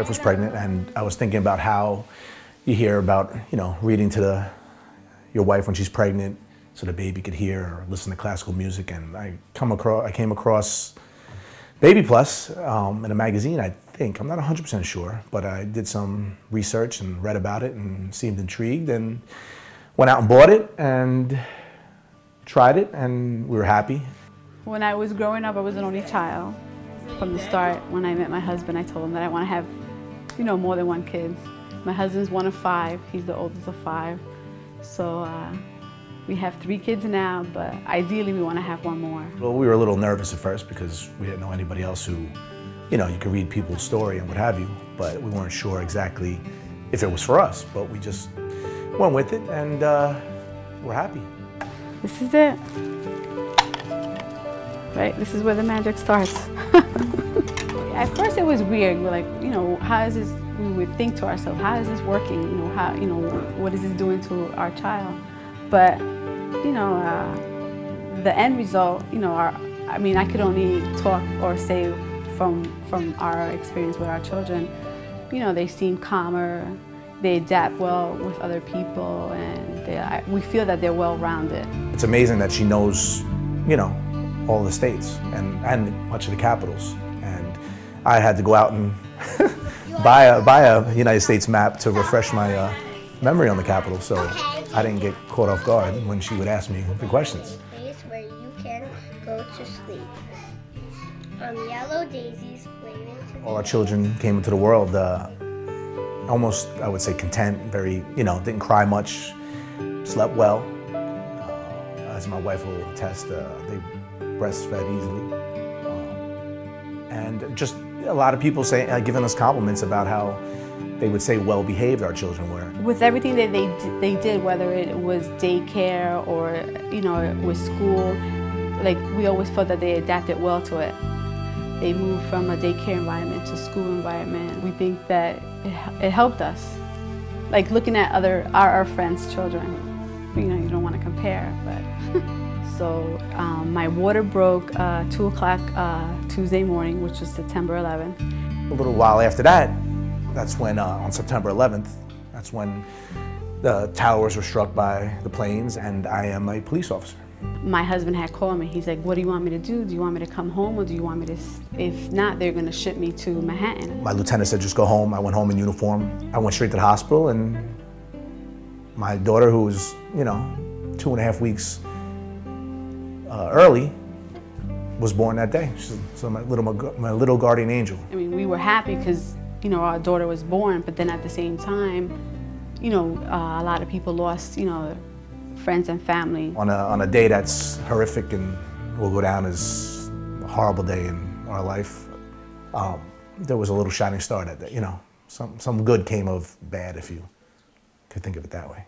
wife was pregnant, and I was thinking about how you hear about, reading to your wife when she's pregnant so the baby could hear or listen to classical music. And I came across Baby Plus in a magazine, I think. I'm not 100% sure, but I did some research and read about it and seemed intrigued and went out and bought it and tried it, and we were happy. When I was growing up, I was an only child. From the start, when I met my husband, I told him that I want to have, more than one kid. My husband's one of 5. He's the oldest of 5. So we have 3 kids now, but ideally we want to have 1 more. Well, we were a little nervous at first because we didn't know anybody else who, you could read people's story and what have you, but we weren't sure exactly if it was for us. But we just went with it, and we're happy. This is it. Right? This is where the magic starts. At first it was weird. We're like, how is this? We would think to ourselves, how is this working? What is this doing to our child? But, the end result, I could only talk or say from our experience with our children, they seem calmer, they adapt well with other people, and we feel that they're well-rounded. It's amazing that she knows, all the states and much of the capitals. And I had to go out and buy a United States map to refresh my memory on the capital, so I didn't get caught off guard when she would ask me the questions. Place where you can go to sleep. On yellow daisies flaming to All our children came into the world almost, I would say, content, very, didn't cry much, slept well. As my wife will attest, they breastfed easily. And just a lot of people giving us compliments about how they would say well-behaved our children were. With everything that they did, whether it was daycare or, with school, we always felt that they adapted well to it. They moved from a daycare environment to school environment. We think that it helped us. Like looking at our friends' children, you don't want to compare, but. So my water broke 2 o'clock Tuesday morning, which was September 11th. A little while after that, that's when, on September 11th, that's when the towers were struck by the planes, and I am a police officer. My husband had called me. He's like, what do you want me to do? Do you want me to come home, or do you want me to, if not, they're going to ship me to Manhattan. My lieutenant said, just go home. I went home in uniform. I went straight to the hospital, and my daughter, who was, 2.5 weeks early, was born that day. So my little guardian angel. I mean, we were happy because, our daughter was born, but then at the same time, a lot of people lost, friends and family. On a day that's horrific and will go down as a horrible day in our life, there was a little shining star that day, some good came of bad, if you could think of it that way,